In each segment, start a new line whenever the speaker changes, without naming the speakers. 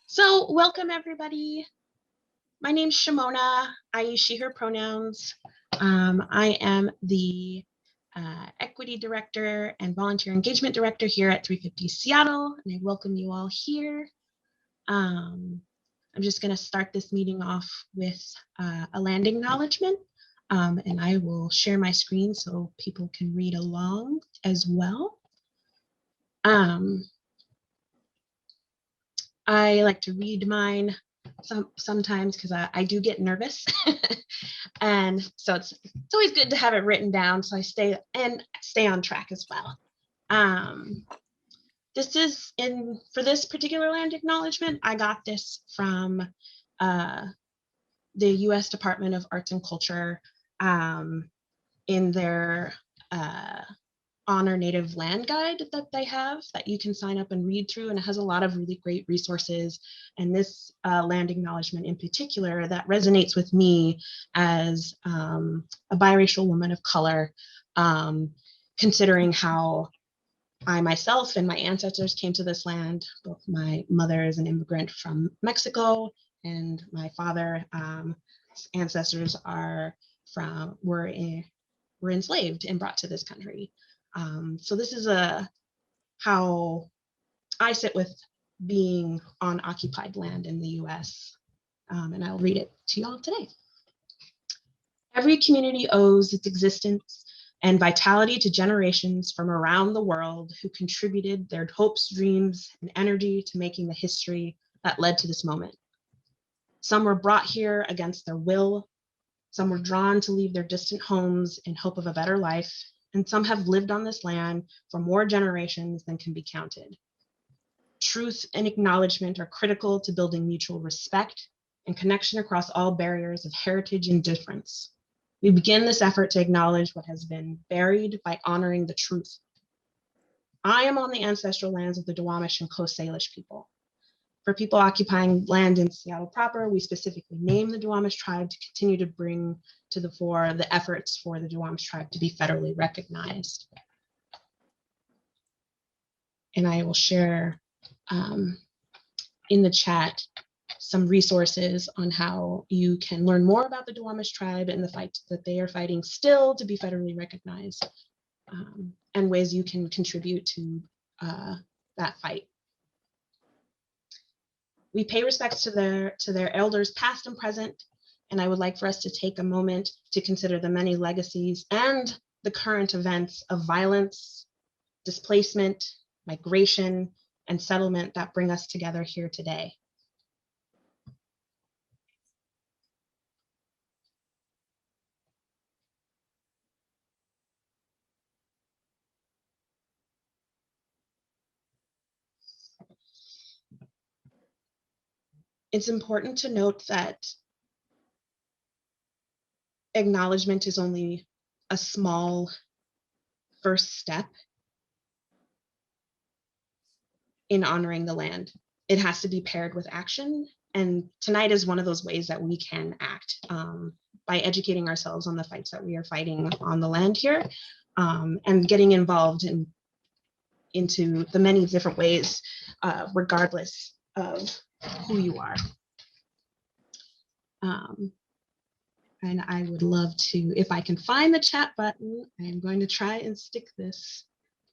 So welcome everybody. My name's Shimona. I use she, her pronouns. I am the Equity Director and Volunteer Engagement Director here at 350 Seattle, and I welcome you all here. I'm just gonna start this meeting off with a land acknowledgement, and I will share my screen so people can read along as well. I like to read mine sometimes because I do get nervous. And so it's always good to have it written down so I stay on track as well. This is for this particular land acknowledgement, I got this from the US Department of Arts and Culture in their Honor Native Land Guide that they have that you can sign up and read through, and it has a lot of really great resources. And this land acknowledgement in particular that resonates with me as a biracial woman of color, considering how I myself and my ancestors came to this land. Both my mother is an immigrant from Mexico, and my father ancestors were enslaved and brought to this country. So this is how I sit with being on occupied land in the US, and I'll read it to y'all today. Every community owes its existence and vitality to generations from around the world who contributed their hopes, dreams, and energy to making the history that led to this moment. Some were brought here against their will. Some were drawn to leave their distant homes in hope of a better life. And some have lived on this land for more generations than can be counted. Truth and acknowledgement are critical to building mutual respect and connection across all barriers of heritage and difference. We begin this effort to acknowledge what has been buried by honoring the truth. I am on the ancestral lands of the Duwamish and Coast Salish people. For people occupying land in Seattle proper, we specifically name the Duwamish tribe to continue to bring to the fore the efforts for the Duwamish tribe to be federally recognized. And I will share in the chat some resources on how you can learn more about the Duwamish tribe and the fight that they are fighting still to be federally recognized, and ways you can contribute to that fight. We pay respects to their elders past and present, and I would like for us to take a moment to consider the many legacies and the current events of violence, displacement, migration, and settlement that bring us together here today. It's important to note that acknowledgement is only a small first step in honoring the land. It has to be paired with action. And tonight is one of those ways that we can act by educating ourselves on the fights that we are fighting on the land here, and getting involved into the many different ways, regardless of who you are. And I would love to, if I can find the chat button, I am going to try and stick this.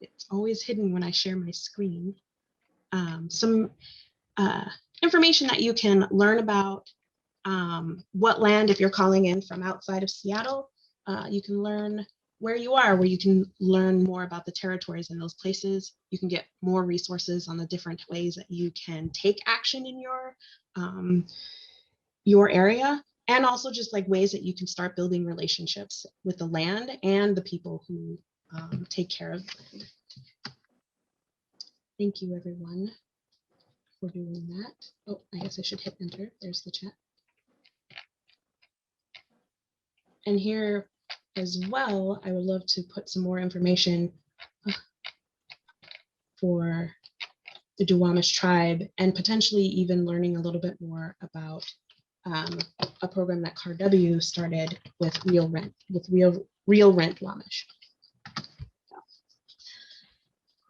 It's always hidden when I share my screen. Some information that you can learn about what land, if you're calling in from outside of Seattle, you can learn where you are, where you can learn more about the territories in those places. You can get more resources on the different ways that you can take action in your area, and also just like ways that you can start building relationships with the land and the people who take care of the land. Thank you, everyone, for doing that. Oh, I guess I should hit enter. There's the chat. And here as well, I would love to put some more information for the Duwamish tribe, and potentially even learning a little bit more about a program that CARW started with Real Rent Duwamish.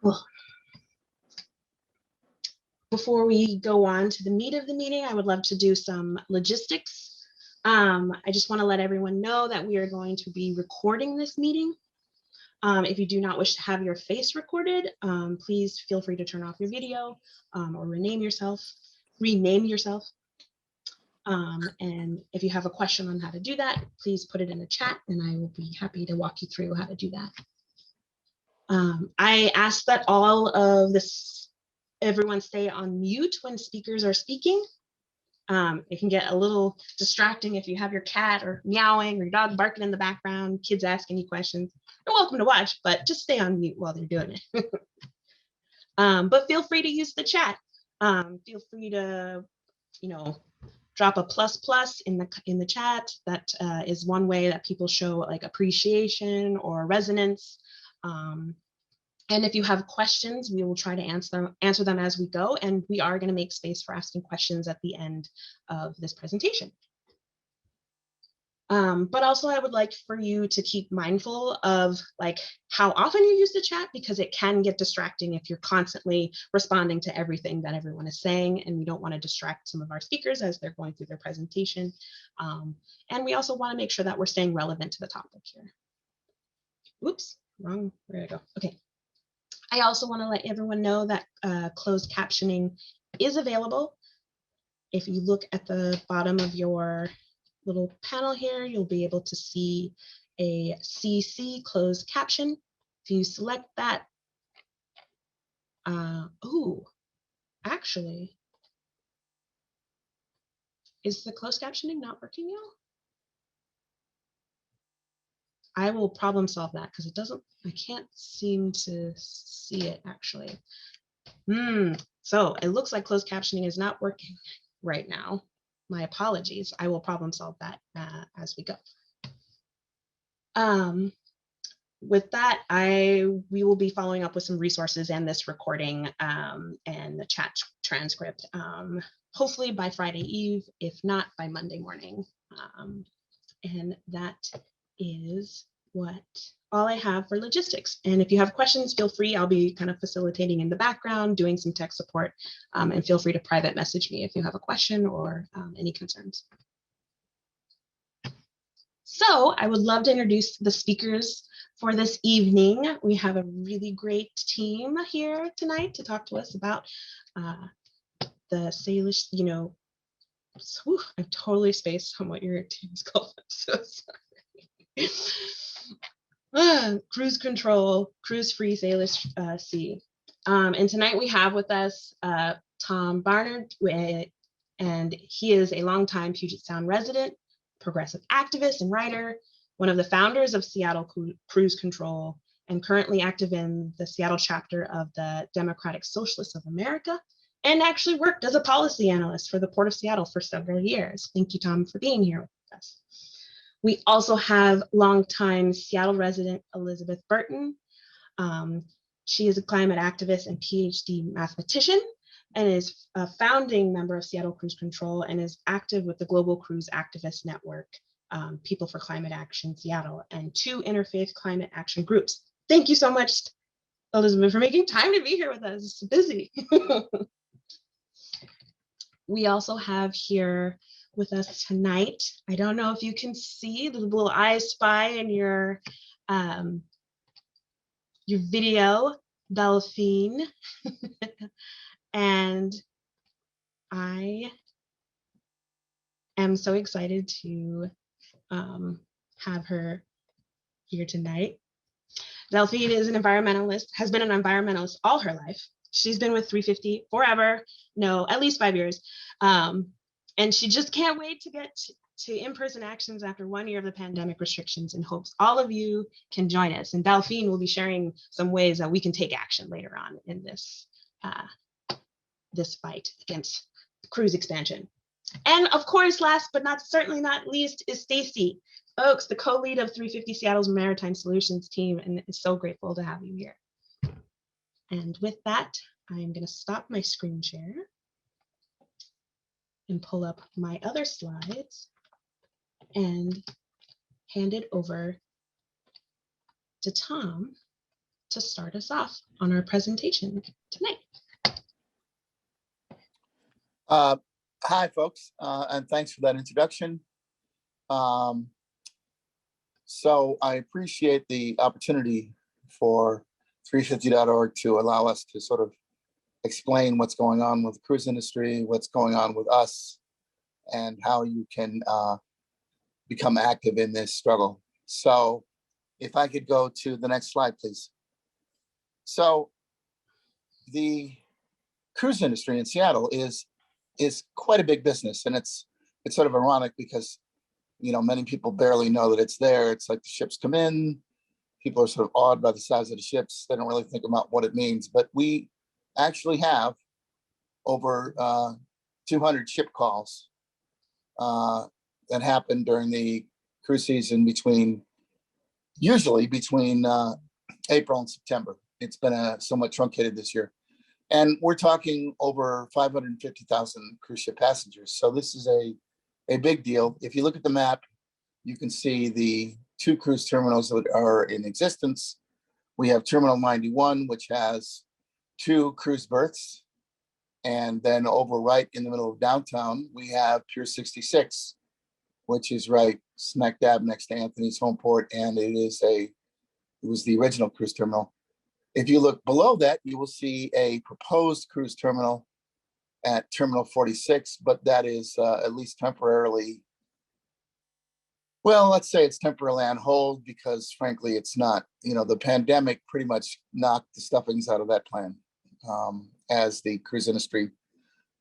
Well, Before we go on to the meat of the meeting, I would love to do some logistics. I just want to let everyone know that we are going to be recording this meeting. If you do not wish to have your face recorded, please feel free to turn off your video or rename yourself. And if you have a question on how to do that, please put it in the chat and I will be happy to walk you through how to do that. I ask that all of everyone stay on mute when speakers are speaking. It can get a little distracting if you have your cat or meowing or your dog barking in the background, kids asking you questions. You're welcome to watch, but just stay on mute while they're doing it. But feel free to use the chat. Feel free to, drop a ++ in the chat. That is one way that people show like appreciation or resonance. And if you have questions, we will try to answer them as we go. And we are going to make space for asking questions at the end of this presentation. But also I would like for you to keep mindful of like how often you use the chat, because it can get distracting if you're constantly responding to everything that everyone is saying, and we don't want to distract some of our speakers as they're going through their presentation. And we also want to make sure that we're staying relevant to the topic here. Oops, wrong, where did I go? Okay. I also want to let everyone know that closed captioning is available. If you look at the bottom of your little panel here, you'll be able to see a CC closed caption. If you select that, actually, is the closed captioning not working, y'all? I will problem solve that because I can't seem to see it actually. So it looks like closed captioning is not working right now. My apologies. I will problem solve that as we go. With that, we will be following up with some resources and this recording and the chat transcript, hopefully by Friday Eve, if not by Monday morning. And that is all I have for logistics. And if you have questions, feel free. I'll be kind of facilitating in the background, doing some tech support, and feel free to private message me if you have a question or any concerns. So I would love to introduce the speakers for this evening. We have a really great team here tonight to talk to us about the Salish, I'm totally spaced on what your team's called. I'm so sorry. Cruise control, cruise-free Salish Sea. And tonight we have with us Tom Barnard, and he is a longtime Puget Sound resident, progressive activist and writer, one of the founders of Seattle Cruise Control, and currently active in the Seattle chapter of the Democratic Socialists of America, and actually worked as a policy analyst for the Port of Seattle for several years. Thank you, Tom, for being here with us. We also have longtime Seattle resident Elizabeth Burton. She is a climate activist and PhD mathematician, and is a founding member of Seattle Cruise Control and is active with the Global Cruise Activist Network, People for Climate Action Seattle, and 2 interfaith climate action groups. Thank you so much, Elizabeth, for making time to be here with us. It's busy. We also have here with us tonight, I don't know if you can see the little I Spy in your video, Delphine. And I am so excited to have her here tonight. Delphine is an environmentalist, has been an environmentalist all her life. She's been with 350 forever, no, at least 5 years. And she just can't wait to get to in-person actions after 1 year of the pandemic restrictions, and hopes all of you can join us. And Delphine will be sharing some ways that we can take action later on in this this fight against cruise expansion. And of course, last but certainly not least, is Stacy Oakes, the co-lead of 350 Seattle's Maritime Solutions team, and is so grateful to have you here. And with that, I'm going to stop my screen share and pull up my other slides and hand it over to Tom to start us off on our presentation tonight.
Hi, folks, and thanks for that introduction. So I appreciate the opportunity for 350.org to allow us to sort of explain what's going on with the cruise industry, what's going on with us, and how you can become active in this struggle. So if I could go to the next slide, please. So the cruise industry in Seattle is quite a big business, and it's sort of ironic because many people barely know that it's there. It's like the ships come in, people are sort of awed by the size of the ships. They don't really think about what it means, but we actually have over 200 ship calls that happen during the cruise season usually between April and September. It's been somewhat truncated this year. And we're talking over 550,000 cruise ship passengers. So this is a big deal. If you look at the map, you can see the 2 cruise terminals that are in existence. We have Terminal 91, which has 2 cruise berths. And then over right in the middle of downtown, we have Pier 66, which is right smack dab next to Anthony's home port. And it was the original cruise terminal. If you look below that, you will see a proposed cruise terminal at Terminal 46, but that is at least temporarily, well, let's say it's temporarily on hold because frankly, it's not, the pandemic pretty much knocked the stuffings out of that plan as the cruise industry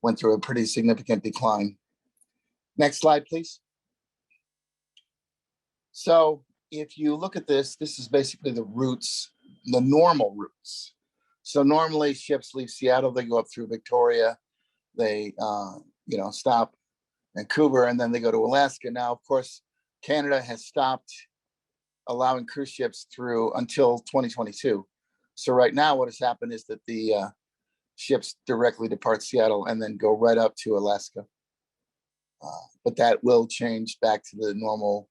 went through a pretty significant decline. Next slide, please. So if you look at this is basically the routes, the normal routes. So normally ships leave Seattle, they go up through Victoria, they stop Vancouver, and then they go to Alaska. Now, of course, Canada has stopped allowing cruise ships through until 2022. So right now what has happened is that the ships directly depart Seattle and then go right up to Alaska. But that will change back to the normal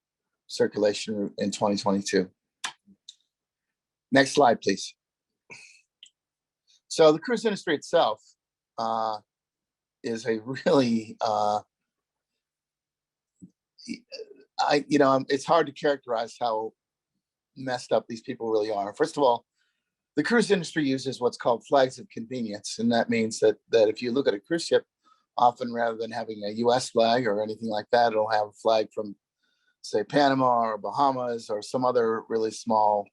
circulation route in 2022. Next slide, please. So the cruise industry itself is a really, it's hard to characterize how messed up these people really are. First of all, the cruise industry uses what's called flags of convenience. And that means that if you look at a cruise ship, often rather than having a US flag or anything like that, it'll have a flag from, say, Panama or Bahamas or some other really small,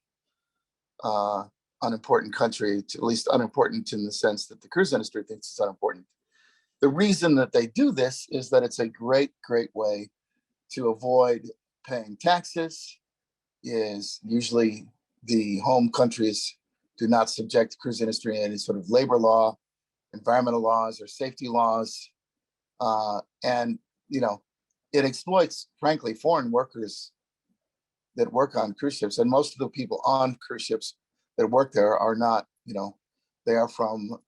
unimportant country, at least unimportant in the sense that the cruise industry thinks it's unimportant. The reason that they do this is that it's a great, great way to avoid paying taxes. Is usually the home countries do not subject the cruise industry to any sort of labor law, environmental laws, or safety laws. And, it exploits, frankly, foreign workers that work on cruise ships. And most of the people on cruise ships that work there are not, they are from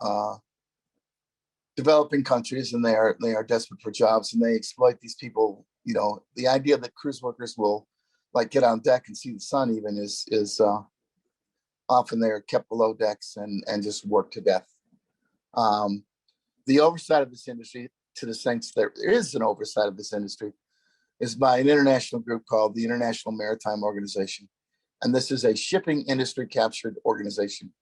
developing countries, and they are desperate for jobs, and they exploit these people. The idea that cruise workers will get on deck and see the sun even is often they're kept below decks and just worked to death. The oversight of this industry, to the sense there is an oversight of this industry, is by an international group called the International Maritime Organization. And this is a shipping industry captured organization.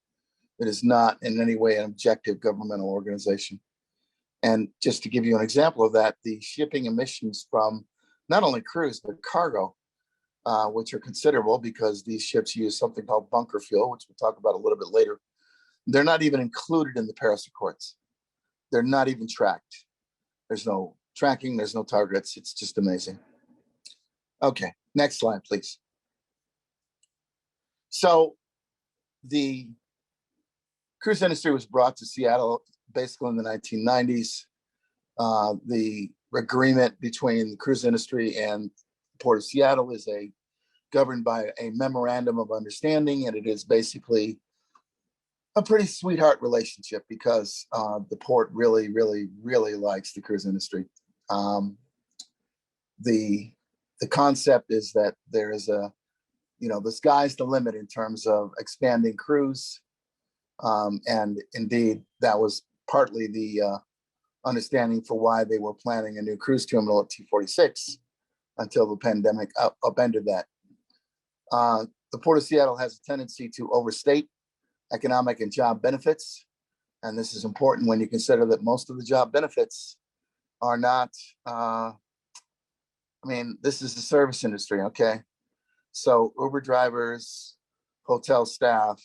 It is not in any way an objective governmental organization. And just to give you an example of that, the shipping emissions from not only cruise, but cargo, which are considerable because these ships use something called bunker fuel, which we'll talk about a little bit later. They're not even included in the Paris Accords. They're not even tracked. There's no tracking, there's no targets. It's just amazing. Okay, next slide, please. So the cruise industry was brought to Seattle basically in the 1990s. The agreement between the cruise industry and the Port of Seattle is governed by a memorandum of understanding, and it is basically a pretty sweetheart relationship because the port really, really, really likes the cruise industry. The concept is that there is the sky's the limit in terms of expanding cruise. And indeed, that was partly the understanding for why they were planning a new cruise terminal at T46 until the pandemic upended that. The Port of Seattle has a tendency to overstate economic and job benefits. And this is important when you consider that most of the job benefits are not, this is the service industry, okay? So Uber drivers, hotel staff,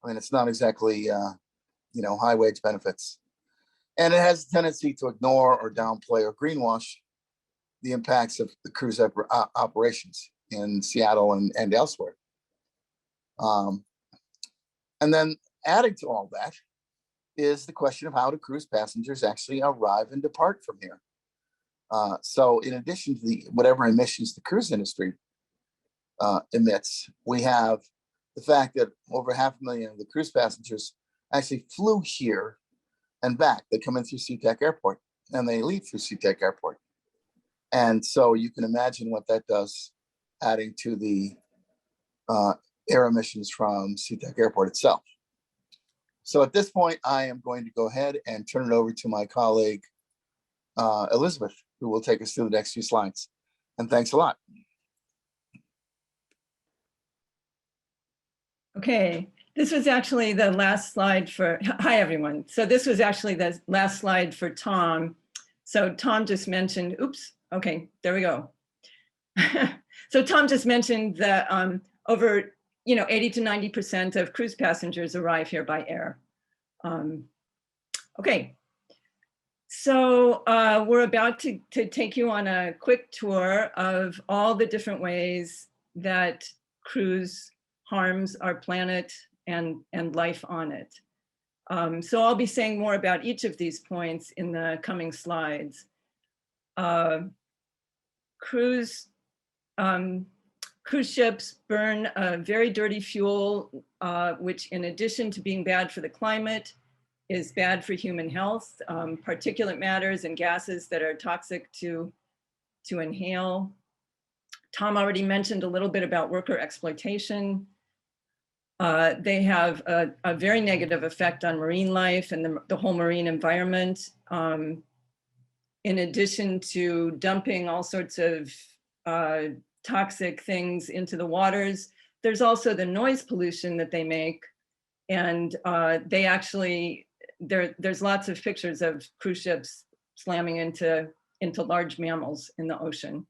it's not exactly, high wage benefits. And it has a tendency to ignore or downplay or greenwash the impacts of the cruise operations in Seattle and elsewhere. And then adding to all that is the question of how do cruise passengers actually arrive and depart from here? So in addition to whatever emissions the cruise industry emits, we have the fact that over 500,000 of the cruise passengers actually flew here and back. They come in through SeaTac Airport and they leave through SeaTac Airport. And so you can imagine what that does, adding to the air emissions from SeaTac Airport itself. So at this point, I am going to go ahead and turn it over to my colleague, Elizabeth, who will take us through the next few slides. And thanks a lot.
Okay, this was actually the last slide for, hi everyone. So this was actually the last slide for Tom. So Tom just mentioned, oops, okay, there we go. So Tom just mentioned that over 80 to 90% of cruise passengers arrive here by air. Okay, so we're about to take you on a quick tour of all the different ways that cruise harms our planet and life on it. So I'll be saying more about each of these points in the coming slides. Cruise ships burn a very dirty fuel, which in addition to being bad for the climate, is bad for human health, particulate matters and gases that are toxic to inhale. Tom already mentioned a little bit about worker exploitation. They have a very negative effect on marine life and the whole marine environment. In addition to dumping all sorts of toxic things into the waters, there's also the noise pollution that they make. And they actually, there's lots of pictures of cruise ships slamming into large mammals in the ocean.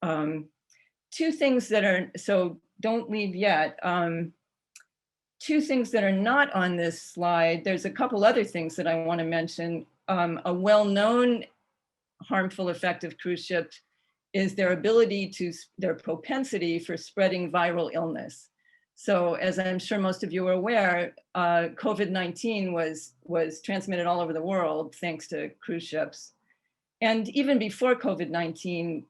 Two things that are, so don't leave yet. Two things that are not on this slide, there's a couple other things that I want to mention. A well-known harmful effect of cruise ships is their propensity for spreading viral illness. So as I'm sure most of you are aware, COVID-19 was transmitted all over the world thanks to cruise ships. And even before COVID-19,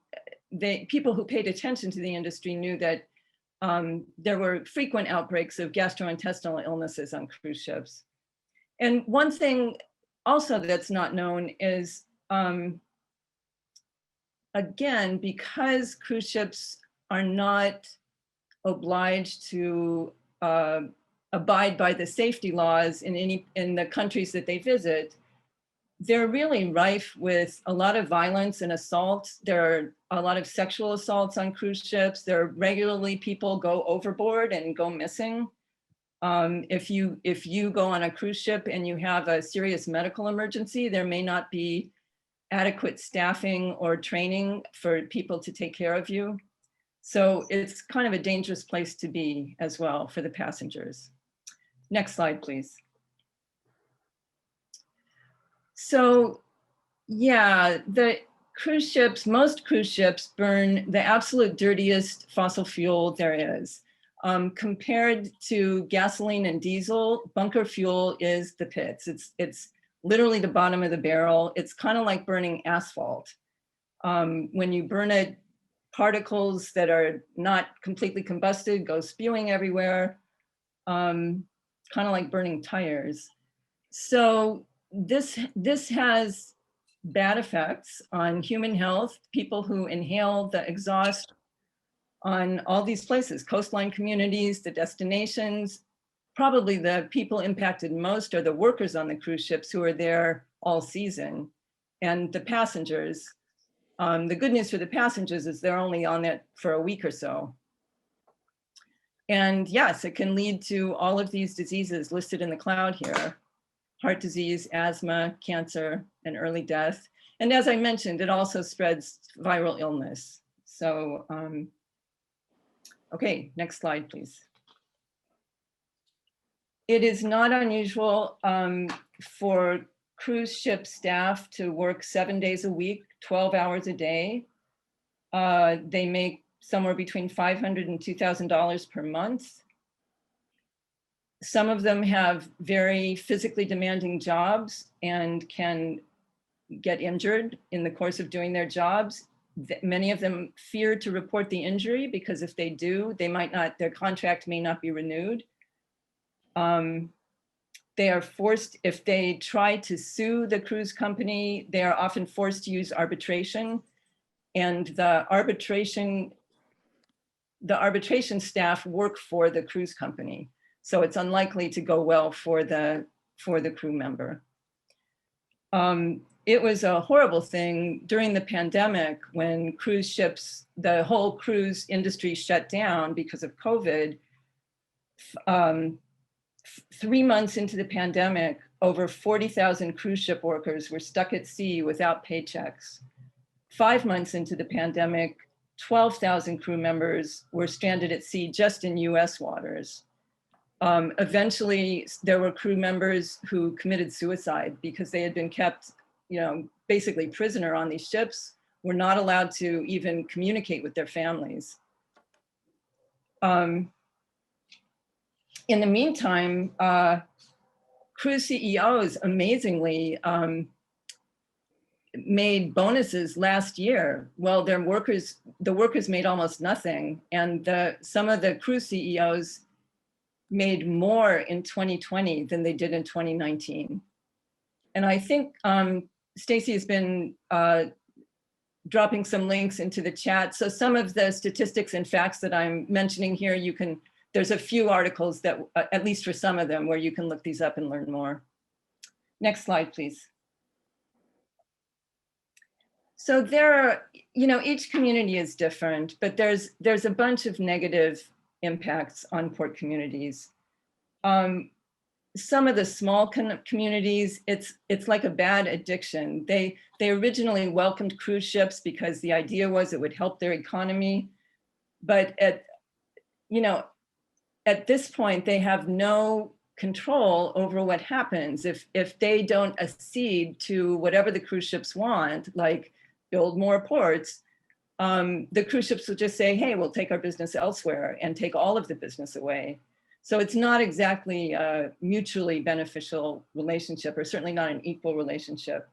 people who paid attention to the industry knew that there were frequent outbreaks of gastrointestinal illnesses on cruise ships. And one thing also that's not known is, again, because cruise ships are not obliged to abide by the safety laws in the countries that they visit, they're really rife with a lot of violence and assault. There are a lot of sexual assaults on cruise ships. There are regularly people go overboard and go missing. If you go on a cruise ship and you have a serious medical emergency, there may not be adequate staffing or training for people to take care of you. So it's kind of a dangerous place to be as well for the passengers. Next slide, please. So yeah, the cruise ships, most cruise ships burn the absolute dirtiest fossil fuel there is. Compared to gasoline and diesel, bunker fuel is the pits. It's literally the bottom of the barrel. It's kind of like burning asphalt. When you burn it, particles that are not completely combusted go spewing everywhere, kind of like burning tires. So this has bad effects on human health, people who inhale the exhaust on all these places, coastline communities, the destinations. Probably the people impacted most are the workers on the cruise ships who are there all season. And the passengers, the good news for the passengers is they're only on it for a week or so. And yes, it can lead to all of these diseases listed in the cloud here: heart disease, asthma, cancer, and early death. And as I mentioned, it also spreads viral illness. So, okay, next slide, please. It is not unusual for cruise ship staff to work 7 days a week, 12 hours a day. They make somewhere between $500 and $2,000 per month. Some of them have very physically demanding jobs and can get injured in the course of doing their jobs. Many of them fear to report the injury because if they do, they might not, their contract may not be renewed. They are forced, if they try to sue the cruise company, they are often forced to use arbitration, and the arbitration staff work for the cruise company. So it's unlikely to go well for the crew member. It was a horrible thing during the pandemic when cruise ships, the whole cruise industry shut down because of COVID. 3 months into the pandemic, over 40,000 cruise ship workers were stuck at sea without paychecks. 5 months into the pandemic, 12,000 crew members were stranded at sea just in US waters. Eventually, there were crew members who committed suicide because they had been kept, basically prisoner on these ships, were not allowed to even communicate with their families. In the meantime, cruise CEOs amazingly made bonuses last year. Well, the workers made almost nothing, and some of the cruise CEOs made more in 2020 than they did in 2019. And I think Stacy has been dropping some links into the chat. So some of the statistics and facts that I'm mentioning here, there's a few articles that, at least for some of them, where you can look these up and learn more. Next slide, please. So there are, each community is different, but there's a bunch of negative impacts on port communities. Some of the small communities, it's like a bad addiction. They originally welcomed cruise ships because the idea was it would help their economy, but at this point, they have no control over what happens if they don't accede to whatever the cruise ships want, like build more ports. The cruise ships will just say, hey, we'll take our business elsewhere and take all of the business away. So it's not exactly a mutually beneficial relationship, or certainly not an equal relationship.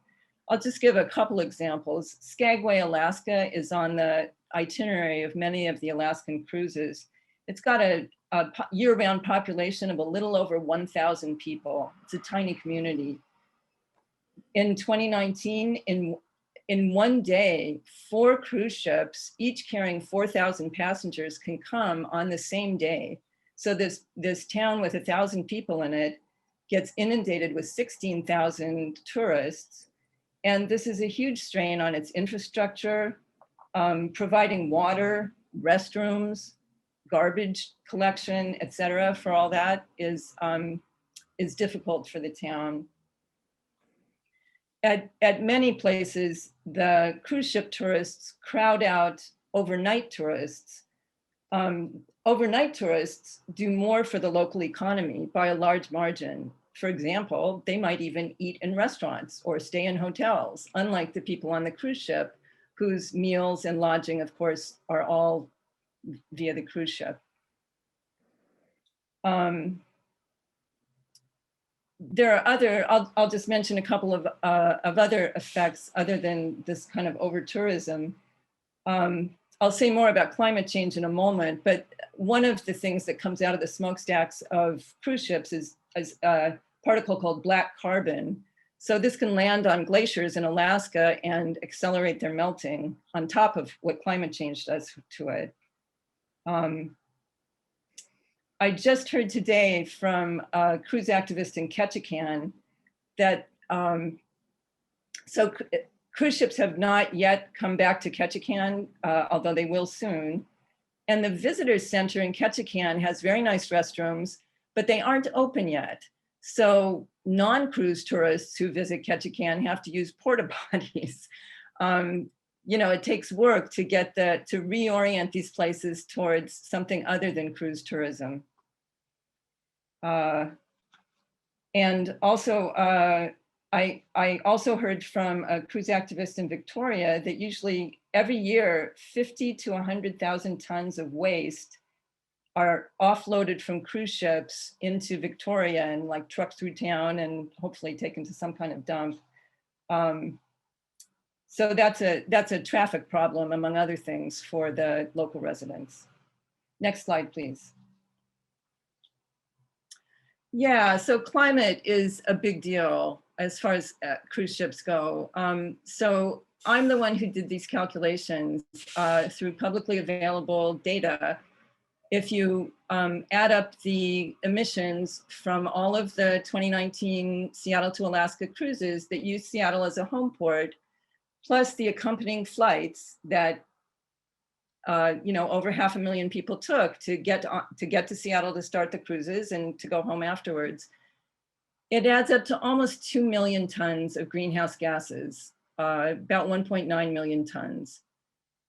I'll just give a couple examples. Skagway, Alaska is on the itinerary of many of the Alaskan cruises. It's got a year-round population of a little over 1,000 people. It's a tiny community. In 2019, in one day, 4 cruise ships, each carrying 4,000 passengers, can come on the same day. So this town with 1,000 people in it gets inundated with 16,000 tourists. And this is a huge strain on its infrastructure, providing water, restrooms, garbage collection, et cetera, for all that is difficult for the town. At many places, the cruise ship tourists crowd out overnight tourists. Overnight tourists do more for the local economy by a large margin. For example, they might even eat in restaurants or stay in hotels, unlike the people on the cruise ship whose meals and lodging, of course, are all via the cruise ship. There are other, I'll just mention a couple of other effects other than this kind of over-tourism. I'll say more about climate change in a moment, but one of the things that comes out of the smokestacks of cruise ships is a particle called black carbon. So this can land on glaciers in Alaska and accelerate their melting on top of what climate change does to it. I just heard today from a cruise activist in Ketchikan that So cruise ships have not yet come back to Ketchikan, although they will soon. And the visitor center in Ketchikan has very nice restrooms, but they aren't open yet. So non-cruise tourists who visit Ketchikan have to use porta potties. You know, it takes work to get to reorient these places towards something other than cruise tourism. And also, I also heard from a cruise activist in Victoria that usually every year, 50 to 100,000 tons of waste are offloaded from cruise ships into Victoria and like trucked through town and hopefully taken to some kind of dump. So that's a traffic problem, among other things, for the local residents. Next slide, please. Yeah, so climate is a big deal as far as cruise ships go. So I'm the one who did these calculations through publicly available data. If you add up the emissions from all of the 2019 Seattle to Alaska cruises that use Seattle as a home port, plus the accompanying flights that you know, over 500,000 people took to get to Seattle to start the cruises and to go home afterwards, it adds up to almost 2 million tons of greenhouse gases, about 1.9 million tons.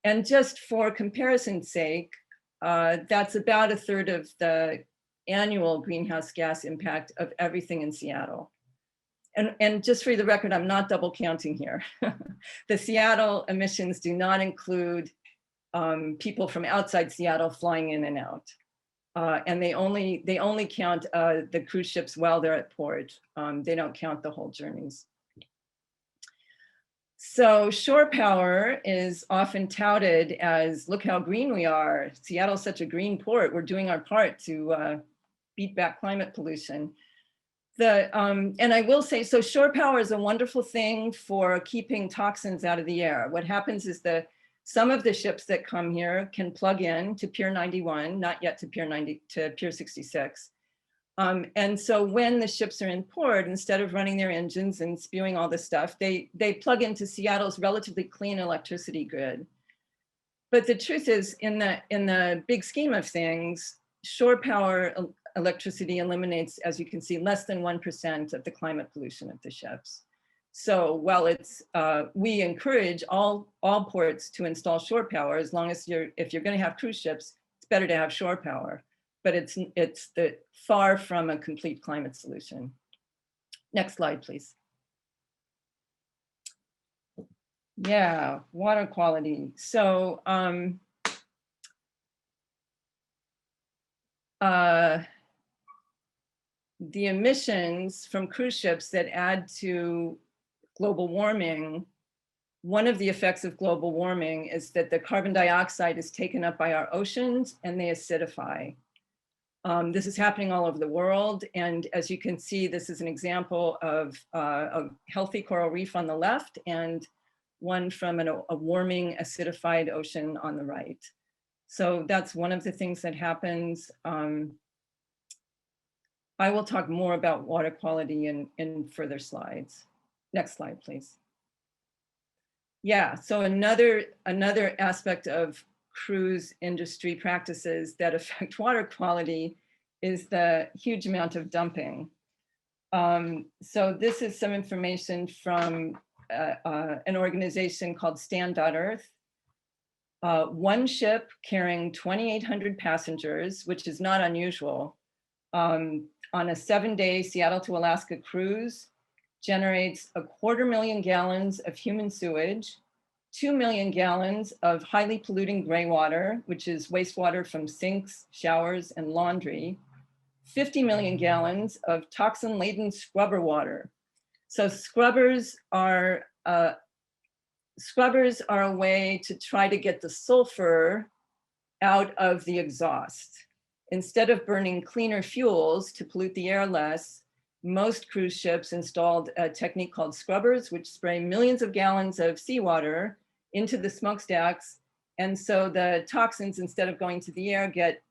And just for comparison's sake, that's about a third of the annual greenhouse gas impact of everything in Seattle. And just for the record, I'm not double counting here. The Seattle emissions do not include people from outside Seattle flying in and out. And they only count the cruise ships while they're at port. They don't count the whole journeys. So shore power is often touted as, look how green we are. Seattle's such a green port. We're doing our part to beat back climate pollution. And I will say, so shore power is a wonderful thing for keeping toxins out of the air. What happens is some of the ships that come here can plug in to Pier 91, not yet to Pier 66. And so when the ships are in port, instead of running their engines and spewing all this stuff, they plug into Seattle's relatively clean electricity grid. But the truth is, in the big scheme of things, shore power electricity eliminates, as you can see, less than 1% of the climate pollution of the ships. So while we encourage all ports to install shore power, as long as if you're going to have cruise ships, it's better to have shore power. But it's far from a complete climate solution. Next slide, please. Yeah, water quality. So the emissions from cruise ships that add to global warming, one of the effects of global warming is that the carbon dioxide is taken up by our oceans and they acidify. This is happening all over the world. And as you can see, this is an example of a healthy coral reef on the left and one from a warming acidified ocean on the right. So that's one of the things that happens. I will talk more about water quality in further slides. Next slide, please. Yeah, so another aspect of cruise industry practices that affect water quality is the huge amount of dumping. So this is some information from an organization called Stand.Earth. One ship carrying 2,800 passengers, which is not unusual, on a 7-day Seattle to Alaska cruise, generates 250,000 gallons of human sewage, 2 million gallons of highly polluting gray water, which is wastewater from sinks, showers, and laundry, 50 million gallons of toxin-laden scrubber water. So scrubbers are a way to try to get the sulfur out of the exhaust. Instead of burning cleaner fuels to pollute the air less, most cruise ships installed a technique called scrubbers, which spray millions of gallons of seawater into the smokestacks. And so the toxins, instead of going to the air, get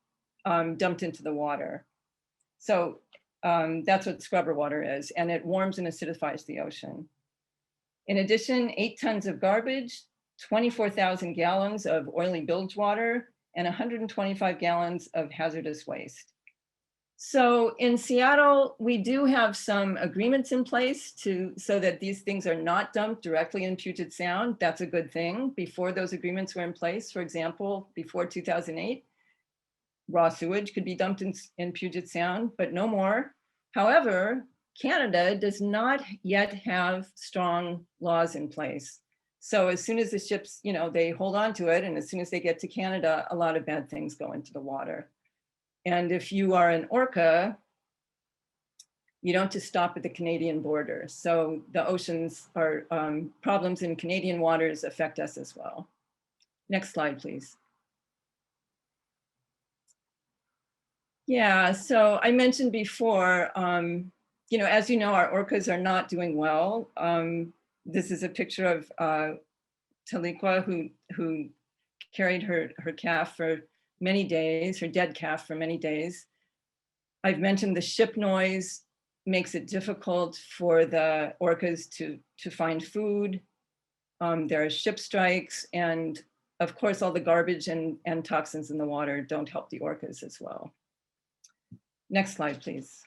dumped into the water. So that's what scrubber water is, and it warms and acidifies the ocean. In addition, 8 tons of garbage, 24,000 gallons of oily bilge water, and 125 gallons of hazardous waste. So in Seattle, we do have some agreements in place so that these things are not dumped directly in Puget Sound. That's a good thing. Before those agreements were in place, for example, before 2008, raw sewage could be dumped in Puget Sound, but no more. However, Canada does not yet have strong laws in place. So as soon as the ships, they hold on to it, and as soon as they get to Canada, a lot of bad things go into the water. And if you are an Orca, you don't just stop at the Canadian border. So the oceans are, problems in Canadian waters affect us as well. Next slide, please. Yeah, so I mentioned before, as you know, our orcas are not doing well. This is a picture of Taliqua, who carried her calf for many days, her dead calf for many days. I've mentioned the ship noise makes it difficult for the orcas to find food. There are ship strikes, and of course, all the garbage and toxins in the water don't help the orcas as well. Next slide, please.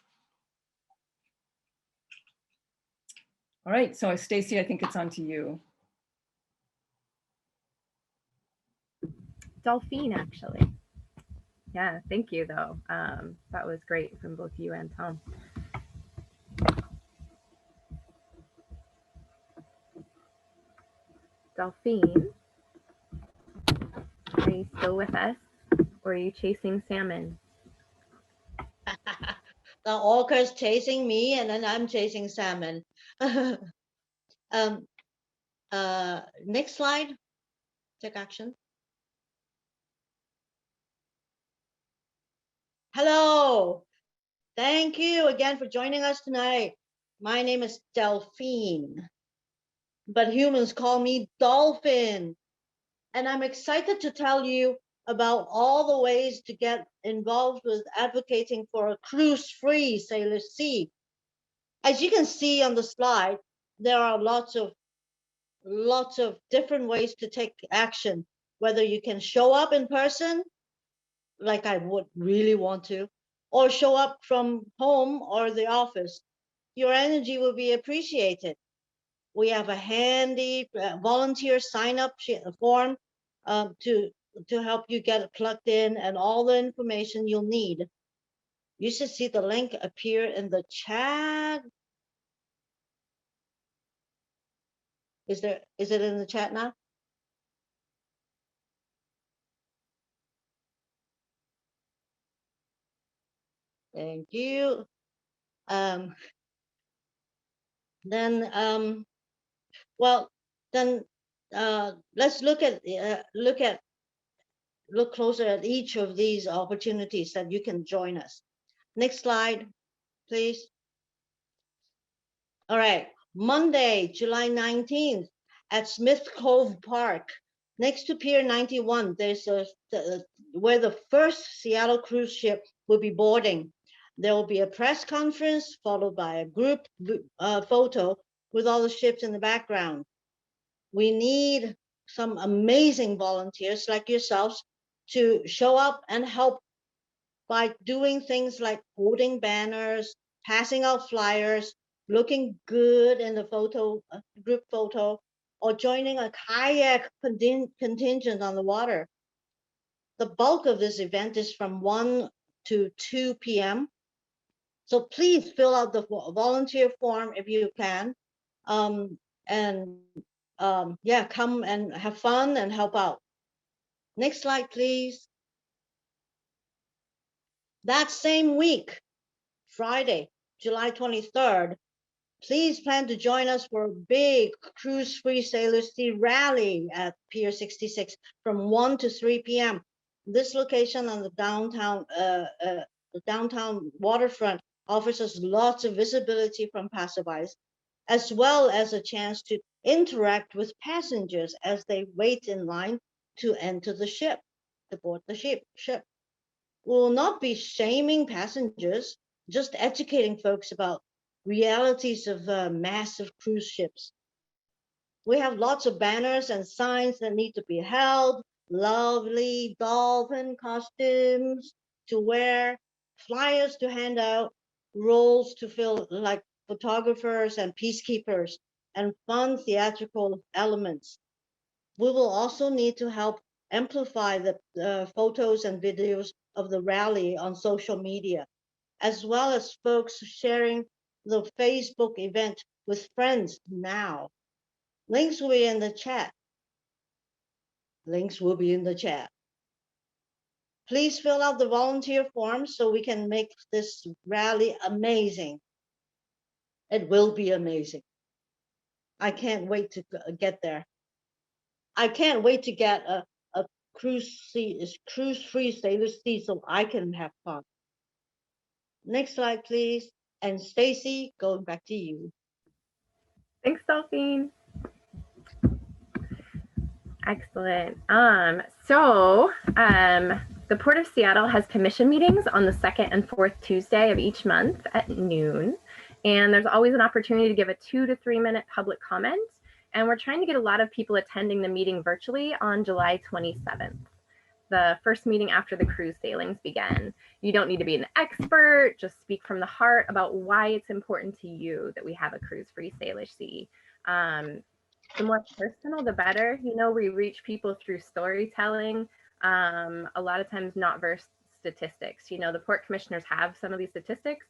All right, so Stacy, I think it's on to you.
Delphine, actually. Yeah, thank you, though. That was great from both you and Tom. Delphine, are you still with us, or are you chasing salmon?
The orca's chasing me, and then I'm chasing salmon. Next slide. Take action. Hello. Thank you again for joining us tonight. My name is Delphine, but humans call me Dolphin. And I'm excited to tell you about all the ways to get involved with advocating for a cruise-free Sailor's Sea. As you can see on the slide, there are lots of different ways to take action, whether you can show up in person, like I would really want to, or show up from home or the office. Your energy will be appreciated. We have a handy volunteer sign-up form to help you get plugged in, and all the information you'll need. You should see the link appear in the chat. Is it in the chat now? Thank you. Let's look closer at each of these opportunities that you can join us. Next slide, please. All right, Monday, July 19th at Smith Cove Park, next to Pier 91, there's where the first Seattle cruise ship will be boarding. There will be a press conference followed by a group photo with all the ships in the background. We need some amazing volunteers like yourselves to show up and help by doing things like holding banners, passing out flyers, looking good in the photo, group photo, or joining a kayak contingent on the water. The bulk of this event is from 1 to 2 p.m. So please fill out the volunteer form if you can. Yeah, come and have fun and help out. Next slide, please. That same week, Friday, July 23rd, please plan to join us for a big cruise-free Sailor's Sea rally at Pier 66 from 1 to 3 p.m. This location on the downtown waterfront offers us lots of visibility from passerbys, as well as a chance to interact with passengers as they wait in line to enter the ship, to board the ship. We will not be shaming passengers, just educating folks about realities of massive cruise ships. We have lots of banners and signs that need to be held, lovely dolphin costumes to wear, flyers to hand out, roles to fill like photographers and peacekeepers, and fun theatrical elements. We will also need to help amplify the photos and videos of the rally on social media, as well as folks sharing the Facebook event with friends now. Links will be in the chat. Links will be in the chat. Please fill out the volunteer form so we can make this rally amazing. It will be amazing. I can't wait to get there. I can't wait to get a cruise-free sailor seat so I can have fun. Next slide, please. And Stacy, going back to you.
Thanks, Delphine. Excellent. The Port of Seattle has commission meetings on the second and fourth Tuesday of each month at noon. And there's always an opportunity to give a 2 to 3 minute public comment. And we're trying to get a lot of people attending the meeting virtually on July 27th, the first meeting after the cruise sailings begin. You don't need to be an expert, just speak from the heart about why it's important to you that we have a cruise-free Salish Sea. The more personal, the better. You know, we reach people through storytelling, a lot of times not verse statistics. You know, the port commissioners have some of these statistics,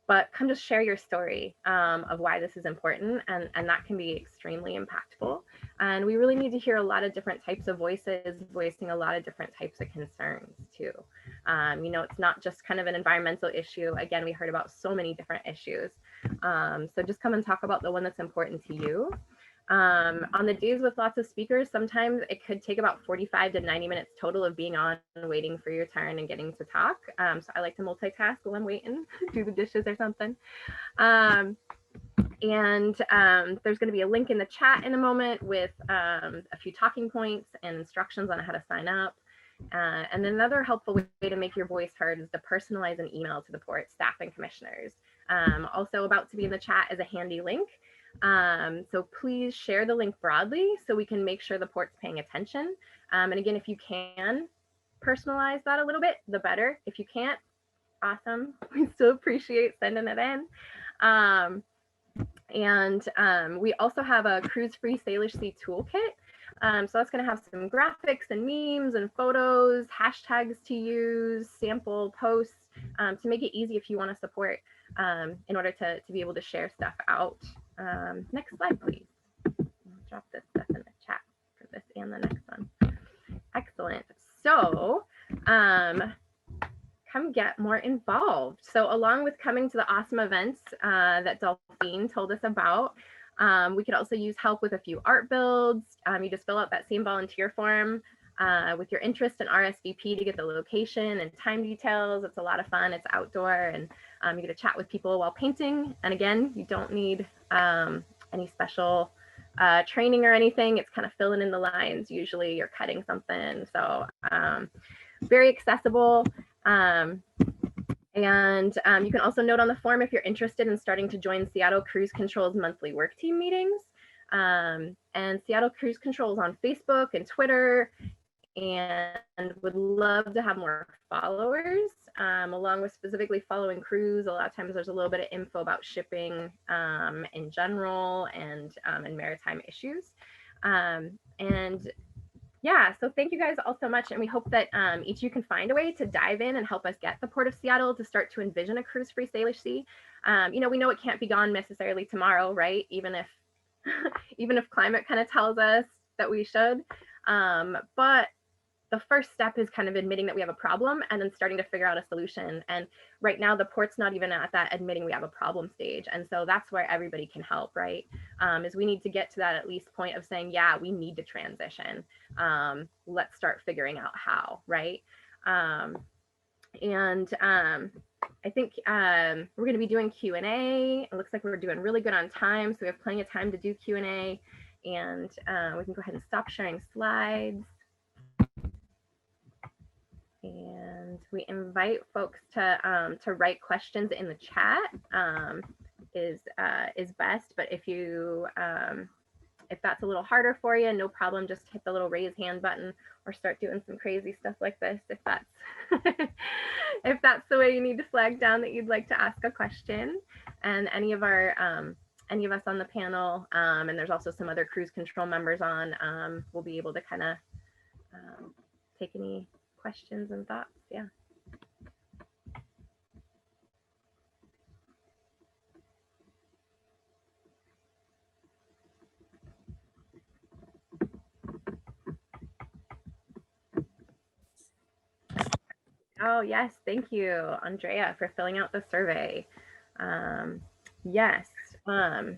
but come just share your story of why this is important, and that can be extremely impactful. And we really need to hear a lot of different types of voices voicing a lot of different types of concerns too. You know, it's not just kind of an environmental issue. Again, we heard about so many different issues. So just come and talk about the one that's important to you. On the days with lots of speakers, sometimes it could take about 45 to 90 minutes total of being on and waiting for your turn and getting to talk. So I like to multitask while I'm waiting, do the dishes or something. There's going to be a link in the chat in a moment with a few talking points and instructions on how to sign up. And then another helpful way to make your voice heard is to personalize an email to the port staff and commissioners. Also about to be in the chat is a handy link. So please share the link broadly so we can make sure the port's paying attention. And again, if you can personalize that a little bit, the better. If you can't, awesome. We still appreciate sending it in. We also have a cruise-free Salish Sea toolkit. So that's going to have some graphics and memes and photos, hashtags to use, sample posts to make it easy if you want to support in order to be able to share stuff out. Next slide, please. I'll drop this stuff in the chat for this and the next one. Excellent. So come get more involved. So along with coming to the awesome events that Delphine told us about, we could also use help with a few art builds. You just fill out that same volunteer form with your interest in RSVP to get the location and time details. It's a lot of fun. It's outdoor, and you get to chat with people while painting. And again, you don't need any special training or anything. It's kind of filling in the lines. Usually you're cutting something. So very accessible. You can also note on the form if you're interested in starting to join Seattle Cruise Control's monthly work team meetings. And Seattle Cruise Control is on Facebook and Twitter, and would love to have more followers, along with specifically following cruise. A lot of times there's a little bit of info about shipping in general and maritime issues. Yeah, so thank you guys all so much. And we hope that each of you can find a way to dive in and help us get the Port of Seattle to start to envision a cruise-free Salish Sea. You know, we know it can't be gone necessarily tomorrow, right? Even if even if climate kind of tells us that we should. But the first step is kind of admitting that we have a problem and then starting to figure out a solution. And right now the port's not even at that admitting we have a problem stage. And so that's where everybody can help, right? Is we need to get to that at least point of saying, yeah, we need to transition. Let's start figuring out how, right? I think we're going to be doing Q&A. It looks like we're doing really good on time. So we have plenty of time to do Q&A, and we can go ahead and stop sharing slides. And we invite folks to write questions in the chat is best. But if you If that's a little harder for you, no problem. Just hit the little raise hand button or start doing some crazy stuff like this if that's if that's the way you need to flag down that you'd like to ask a question. And any of us on the panel, and there's also some other cruise control members on, will be able to kind of take any questions and thoughts. Yeah. Oh, yes. Thank you, Andrea, for filling out the survey. Yes. I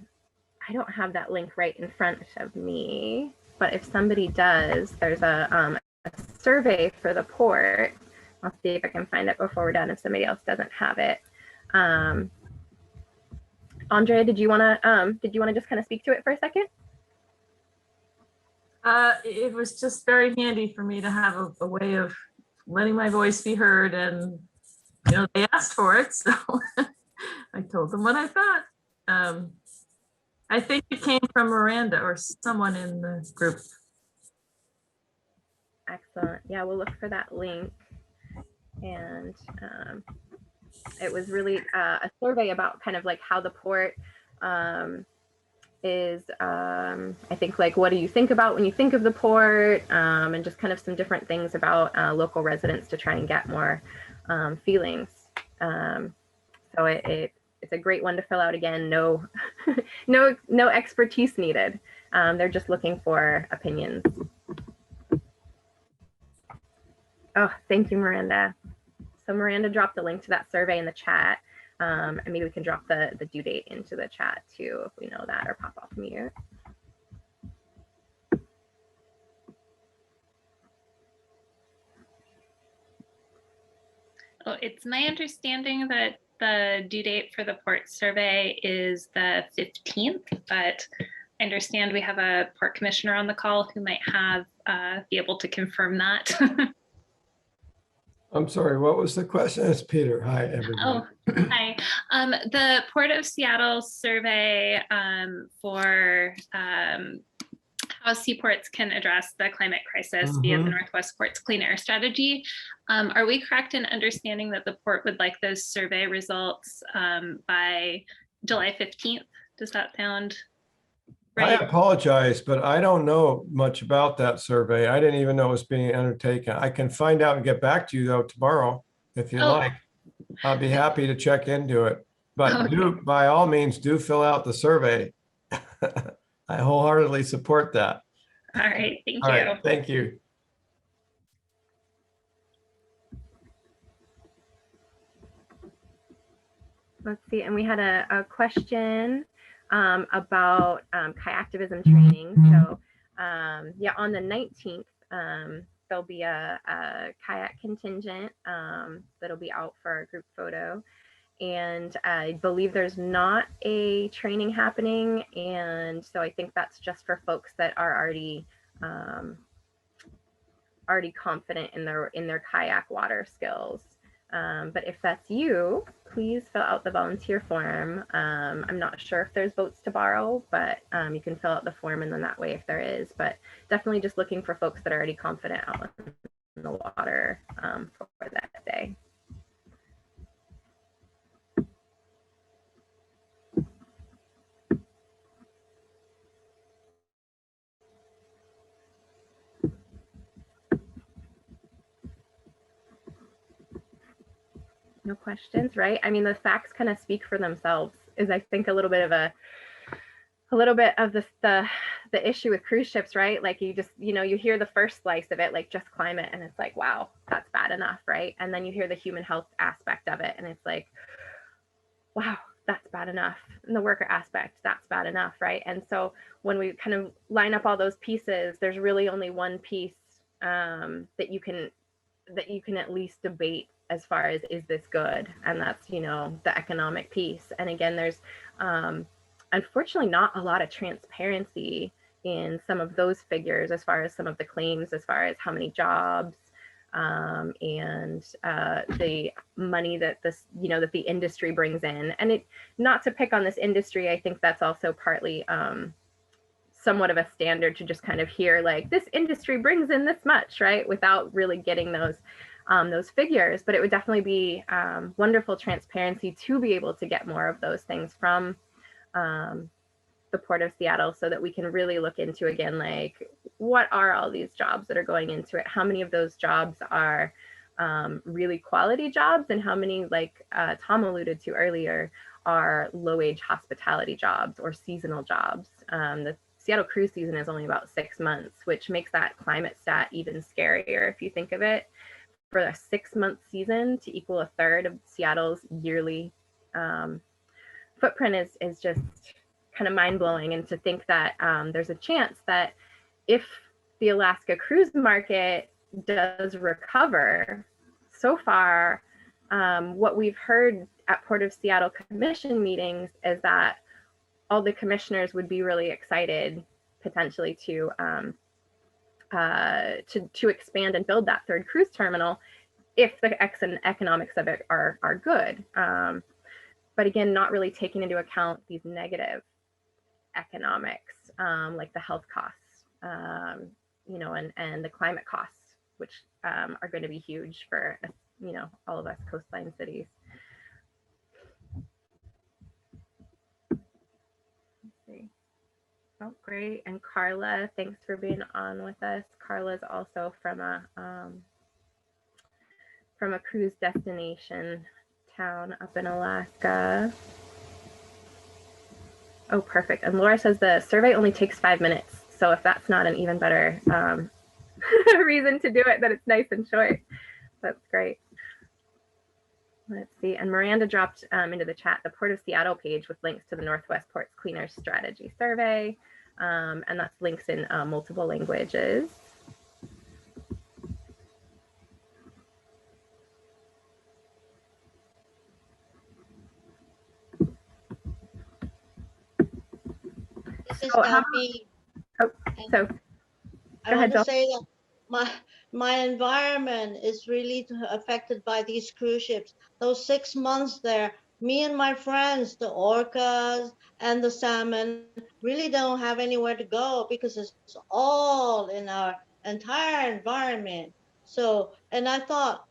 don't have that link right in front of me, but if somebody does, there's a survey for the port. I'll see if I can find it before we're done if somebody else doesn't have it. Andrea, did you want to just kind of speak to it for a second?
It was just very handy for me to have a way of letting my voice be heard, and they asked for it, so I told them what I thought. I think it came from Miranda or someone in the group.
Excellent. Yeah, we'll look for that link. And it was really a survey about kind of like how the port is, I think, like, what do you think about when you think of the port, and just kind of some different things about local residents to try and get more feelings. So it's a great one to fill out. Again, no expertise needed. They're just looking for opinions. Oh, thank you, Miranda. So Miranda dropped the link to that survey in the chat. And maybe we can drop the due date into the chat too, if we know that, or pop off mute.
Oh, it's my understanding that the due date for the port survey is the 15th, but I understand we have a port commissioner on the call who might be able to confirm that.
I'm sorry, what was the question? It's Peter. Hi, everybody.
Oh, hi. The Port of Seattle survey for how seaports can address the climate crisis via the Northwest Ports Clean Air Strategy. Are we correct in understanding that the port would like those survey results by July 15th? Does that sound right?
I apologize, but I don't know much about that survey. I didn't even know it was being undertaken. I can find out and get back to you though tomorrow if you like. I'll be happy to check into it. But do, by all means, do fill out the survey. I wholeheartedly support that.
All right, thank you.
All right, thank you.
Let's see, and we had a question about kayaktivism training. So yeah, on the 19th, there'll be a kayak contingent that'll be out for a group photo. And I believe there's not a training happening. And so I think that's just for folks that are already confident in their kayak water skills. But if that's you, please fill out the volunteer form. I'm not sure if there's boats to borrow, but you can fill out the form, and then that way if there is, but definitely just looking for folks that are already confident out in the water for that day. No questions, right? I mean, the facts kind of speak for themselves. Is I think a little bit of the issue with cruise ships, right? Like you just, you hear the first slice of it, like just climate, and it's like, wow, that's bad enough, right? And then you hear the human health aspect of it, and it's like, wow, that's bad enough. And the worker aspect, that's bad enough, right? And so when we kind of line up all those pieces, there's really only one piece that you can at least debate as far as, is this good? And that's, the economic piece. And again, there's unfortunately not a lot of transparency in some of those figures as far as some of the claims, as far as how many jobs and the money that that the industry brings in. And it, not to pick on this industry, I think that's also partly somewhat of a standard to just kind of hear like this industry brings in this much, right? Without really getting those figures. But it would definitely be wonderful transparency to be able to get more of those things from the Port of Seattle, so that we can really look into, again, like what are all these jobs that are going into it? How many of those jobs are really quality jobs, and how many, like Tom alluded to earlier, are low-wage hospitality jobs or seasonal jobs? The Seattle cruise season is only about 6 months, which makes that climate stat even scarier if you think of it. For a 6-month season to equal a third of Seattle's yearly footprint is just kind of mind-blowing. And to think that there's a chance that if the Alaska cruise market does recover, so far what we've heard at Port of Seattle commission meetings is that all the commissioners would be really excited potentially to expand and build that third cruise terminal if the economics of it are good. But again, not really taking into account these negative economics, like the health costs, you know, and the climate costs, which are going to be huge for, you know, all of us coastline cities. Let's see. Oh, great. And Carla, thanks for being on with us. Carla's also from a cruise destination town up in Alaska. Oh, perfect. And Laura says the survey only takes 5 minutes. So if that's not an even better reason to do it, that it's nice and short. That's great. Let's see. And Miranda dropped into the chat the Port of Seattle page with links to the Northwest Ports Cleaner Strategy Survey. And that's links in multiple languages.
This is
So,
Delphine.
so
I want
ahead,
to say that my environment is really affected by these cruise ships. Those 6 months there, me and my friends, the orcas and the salmon, really don't have anywhere to go because it's all in our entire environment. So, and I thought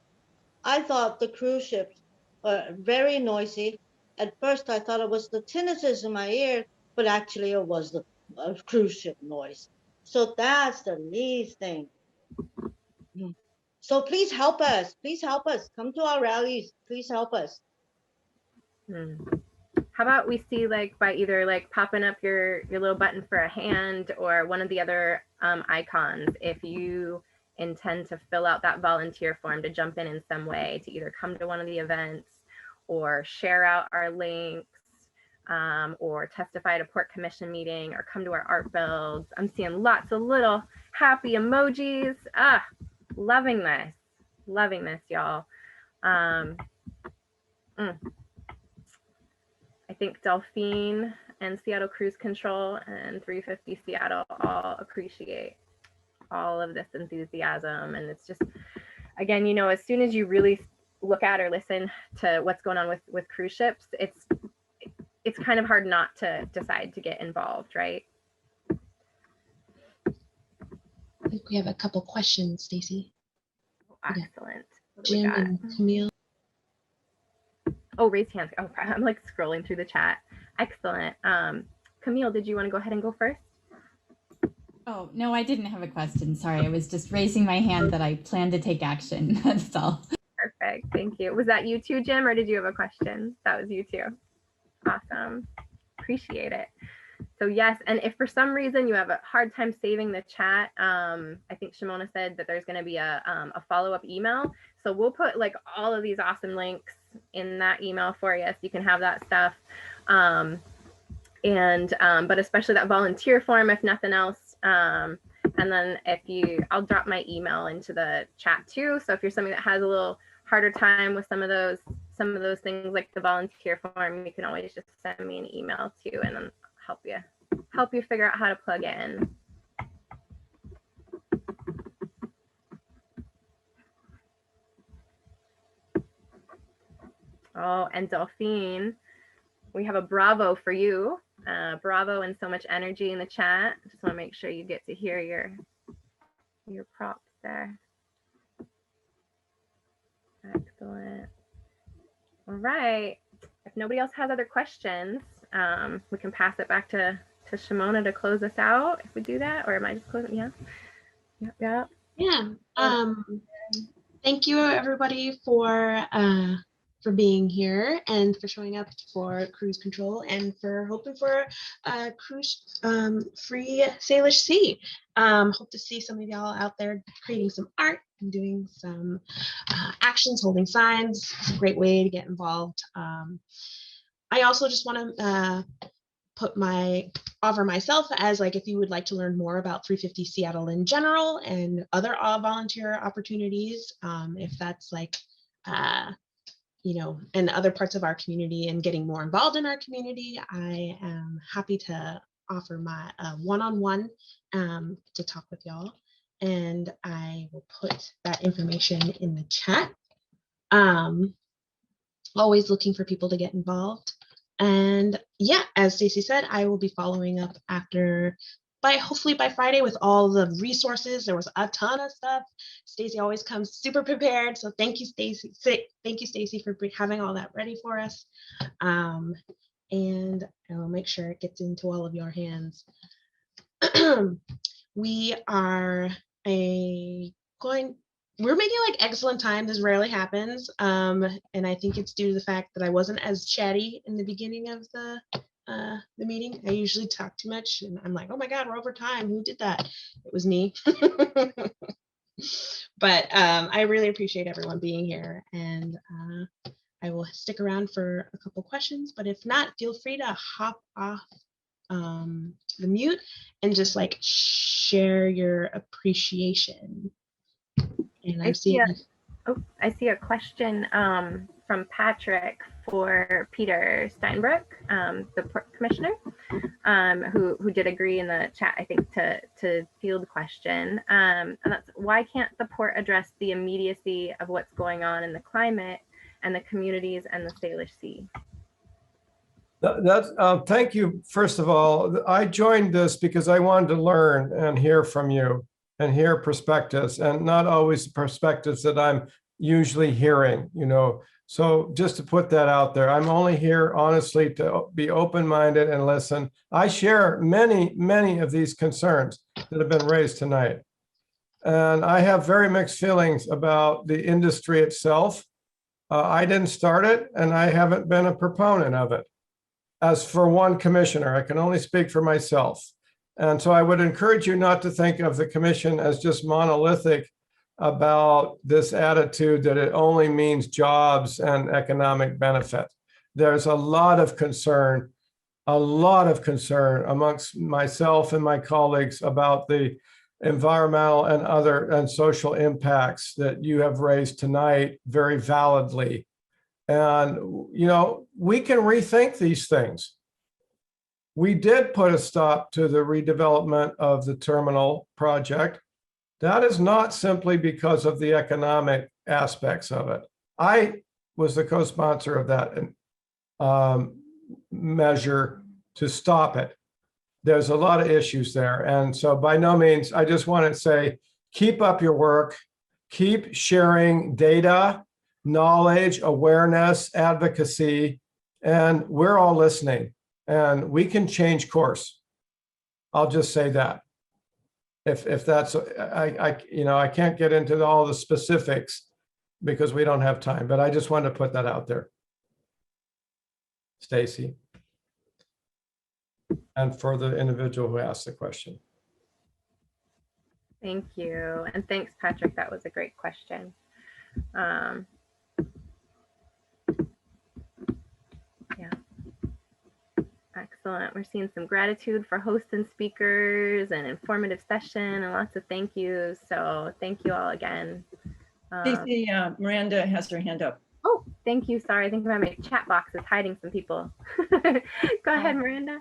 the cruise ships were very noisy. At first, I thought it was the tinnitus in my ear, but actually it was the cruise ship noise. So that's the least thing. So please help us. Please help us. Come to our rallies. Please help us.
How about we see, like, by either like popping up your little button for a hand or one of the other icons, if you intend to fill out that volunteer form to jump in some way, to either come to one of the events or share out our links, or testify at a port commission meeting or come to our art builds. I'm seeing lots of little happy emojis. Loving this, y'all. I think Delphine and Seattle Cruise Control and 350 Seattle all appreciate all of this enthusiasm. And it's just, again, you know, as soon as you really look at or listen to what's going on with cruise ships, it's kind of hard not to decide to get involved, right?
I think we have a couple questions, Stacy.
Excellent.
Jim and Camille.
Oh, raise hands. Oh, I'm like scrolling through the chat. Excellent. Camille, did you want to go ahead and go first?
Oh, no, I didn't have a question. Sorry, I was just raising my hand that I plan to take action. That's all.
Perfect. Thank you. Was that you too, Jim, or did you have a question? That was you too. Awesome. Appreciate it. So yes, and if for some reason you have a hard time saving the chat, I think Shimona said that there's going to be a follow-up email. So we'll put like all of these awesome links in that email for you, so you can have that stuff. But especially that volunteer form, if nothing else. And then I'll drop my email into the chat too. So if you're somebody that has a little harder time with some of those things like the volunteer form, you can always just send me an email too, and then help you figure out how to plug in. Oh, and Delphine, we have a bravo for you. Bravo and so much energy in the chat. Just want to make sure you get to hear your props there. Excellent. All right. If nobody else has other questions, we can pass it back to Shimona to close us out. If we do that, or am I just closing? Yeah. Yeah.
Yeah. Thank you everybody for being here and for showing up for cruise control and for hoping for a cruise free Salish Sea. Hope to see some of y'all out there creating some art and doing some actions, holding signs. It's a great way to get involved. I also just want to offer myself as, like, if you would like to learn more about 350 Seattle in general and other volunteer opportunities, if that's like and other parts of our community and getting more involved in our community, I am happy to offer my one-on-one to talk with y'all, and I will put that information in the chat. Always looking for people to get involved. And yeah, as Stacey said, I will be following up hopefully by Friday with all the resources. There was a ton of stuff. Stacey always comes super prepared. So thank you, Stacey. Thank you, Stacey, for having all that ready for us. And I'll make sure it gets into all of your hands. We're making like excellent time. This rarely happens. And I think it's due to the fact that I wasn't as chatty in the beginning of the meeting. I usually talk too much and I'm like, oh my God, we're over time. Who did that? It was me. But I really appreciate everyone being here, and I will stick around for a couple questions, but if not, feel free to hop off the mute and just like share your appreciation. And
I see a question from Patrick for Peter Steinbrook, the port commissioner, who did agree in the chat, I think, to field the question. And that's, why can't the port address the immediacy of what's going on in the climate and the communities and the Salish Sea?
Thank you. First of all, I joined this because I wanted to learn and hear from you and hear perspectives, and not always perspectives that I'm usually hearing, So just to put that out there, I'm only here honestly to be open-minded and listen. I share many, many of these concerns that have been raised tonight. And I have very mixed feelings about the industry itself. I didn't start it, and I haven't been a proponent of it. As for one commissioner, I can only speak for myself. And so I would encourage you not to think of the commission as just monolithic about this attitude that it only means jobs and economic benefit. There's a lot of concern amongst myself and my colleagues about the environmental and other and social impacts that you have raised tonight very validly. And, we can rethink these things. We did put a stop to the redevelopment of the terminal project. That is not simply because of the economic aspects of it. I was the co-sponsor of that measure to stop it. There's a lot of issues there. And so by no means, I just want to say, keep up your work, keep sharing data, knowledge, awareness, advocacy, and we're all listening, and we can change course. I'll just say that. If that's, I can't get into all the specifics because we don't have time, but I just wanted to put that out there. Stacy. And for the individual who asked the question.
Thank you. And thanks, Patrick. That was a great question. Yeah. Excellent. We're seeing some gratitude for hosts and speakers and informative session and lots of thank yous. So thank you all again.
Stacey, Miranda has her hand up.
Oh, thank you. Sorry, I think my chat box is hiding some people. Go ahead, Miranda.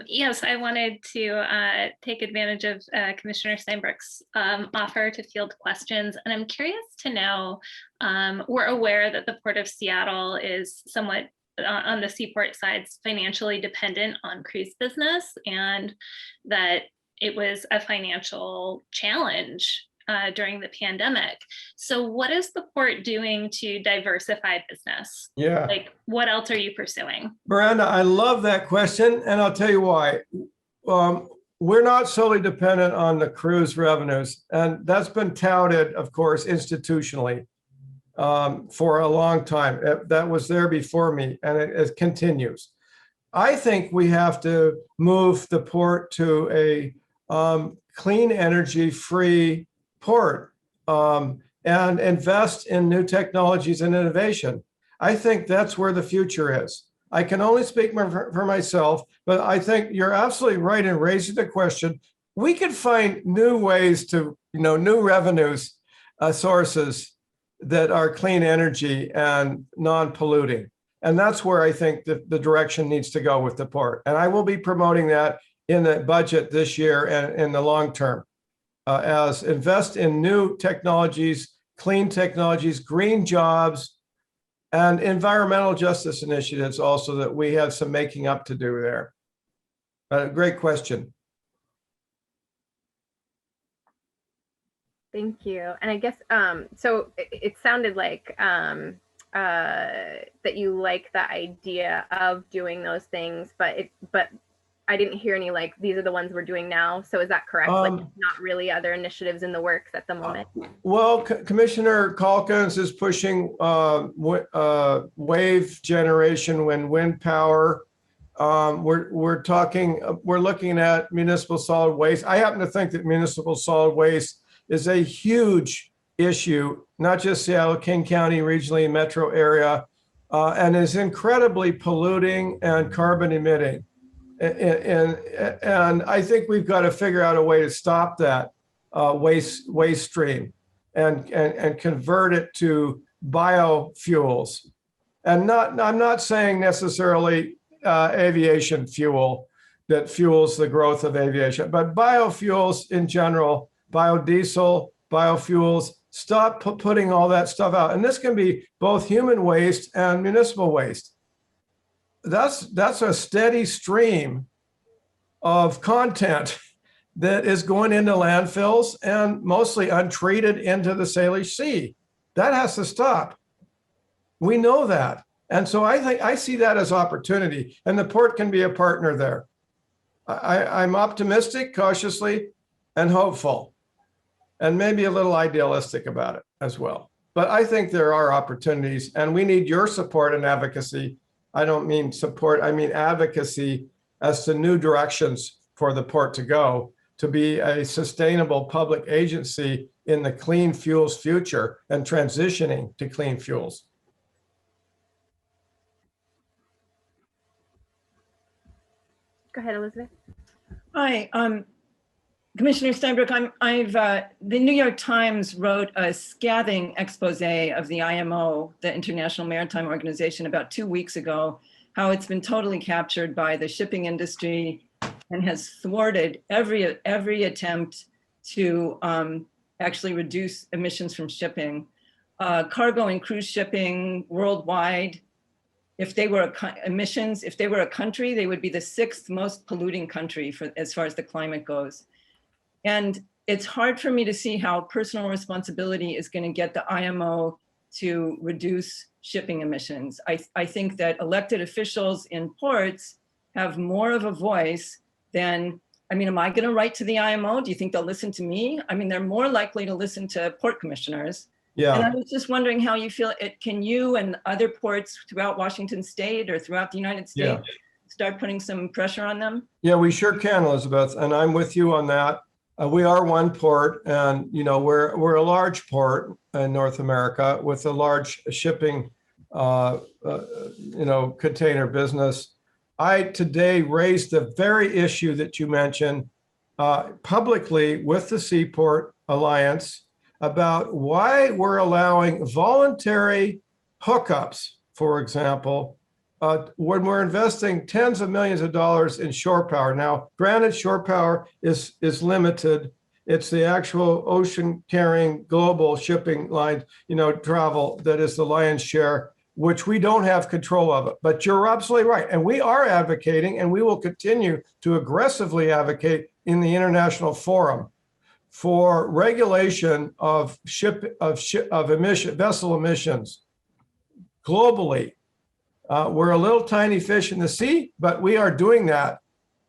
Yes, I wanted to take advantage of Commissioner Steinbrook's offer to field questions. And I'm curious to know, we're aware that the Port of Seattle is somewhat on the seaport side is financially dependent on cruise business, and that it was a financial challenge during the pandemic. So what is the port doing to diversify business?
Yeah.
Like, what else are you pursuing?
Miranda, I love that question, and I'll tell you why. We're not solely dependent on the cruise revenues, and that's been touted, of course, institutionally for a long time. That was there before me, and it continues. I think we have to move the port to a clean energy free port and invest in new technologies and innovation. I think that's where the future is. I can only speak for myself, but I think you're absolutely right in raising the question. We could find new ways to, new revenues sources that are clean energy and non-polluting. And that's where I think the direction needs to go with the port. And I will be promoting that in the budget this year and in the long term, as invest in new technologies, clean technologies, green jobs, and environmental justice initiatives also, that we have some making up to do there. Great question.
Thank you. And I guess, so it sounded like that you like the idea of doing those things, but I didn't hear any, like, these are the ones we're doing now. So is that correct? Like, not really other initiatives in the works at the moment?
Well, Commissioner Calkins is pushing wave generation and wind power. We're looking at municipal solid waste. I happen to think that municipal solid waste is a huge issue, not just Seattle, King County, regionally, metro area, and is incredibly polluting and carbon emitting. And I think we've got to figure out a way to stop that waste stream and convert it to biofuels. And I'm not saying necessarily aviation fuel that fuels the growth of aviation, but biofuels in general, biodiesel, biofuels. Stop putting all that stuff out. And this can be both human waste and municipal waste. That's a steady stream of content that is going into landfills and mostly untreated into the Salish Sea. That has to stop. We know that. And so I see that as opportunity, and the port can be a partner there. I'm optimistic, cautiously, and hopeful, and maybe a little idealistic about it as well. But I think there are opportunities, and we need your support and advocacy. I don't mean support, I mean advocacy as to new directions for the port to go, to be a sustainable public agency in the clean fuels future and transitioning to clean fuels.
Go ahead, Elizabeth.
Hi, Commissioner Steinbrook. The New York Times wrote a scathing expose of the IMO, the International Maritime Organization, about 2 weeks ago, how it's been totally captured by the shipping industry and has thwarted every attempt to actually reduce emissions from shipping. Cargo and cruise shipping worldwide, if they were a country, they would be the 6th most polluting country as far as the climate goes. And it's hard for me to see how personal responsibility is going to get the IMO to reduce shipping emissions. I think that elected officials in ports have more of a voice than, am I going to write to the IMO? Do you think they'll listen to me? They're more likely to listen to port commissioners.
Yeah.
And I was just wondering how you feel. Can you and other ports throughout Washington State or throughout the United States start putting some pressure on them?
Yeah, we sure can, Elizabeth, and I'm with you on that. We are one port, and we're a large port in North America with a large shipping, container business. I today raised the very issue that you mentioned publicly with the Seaport Alliance about why we're allowing voluntary hookups, for example, when we're investing tens of millions of dollars in shore power. Now, granted, shore power is limited. It's the actual ocean carrying global shipping line, travel that is the lion's share. which we don't have control of it. But you're absolutely right. And we are advocating, and we will continue to aggressively advocate in the international forum for regulation of vessel emissions globally. We're a little tiny fish in the sea, but we are doing that.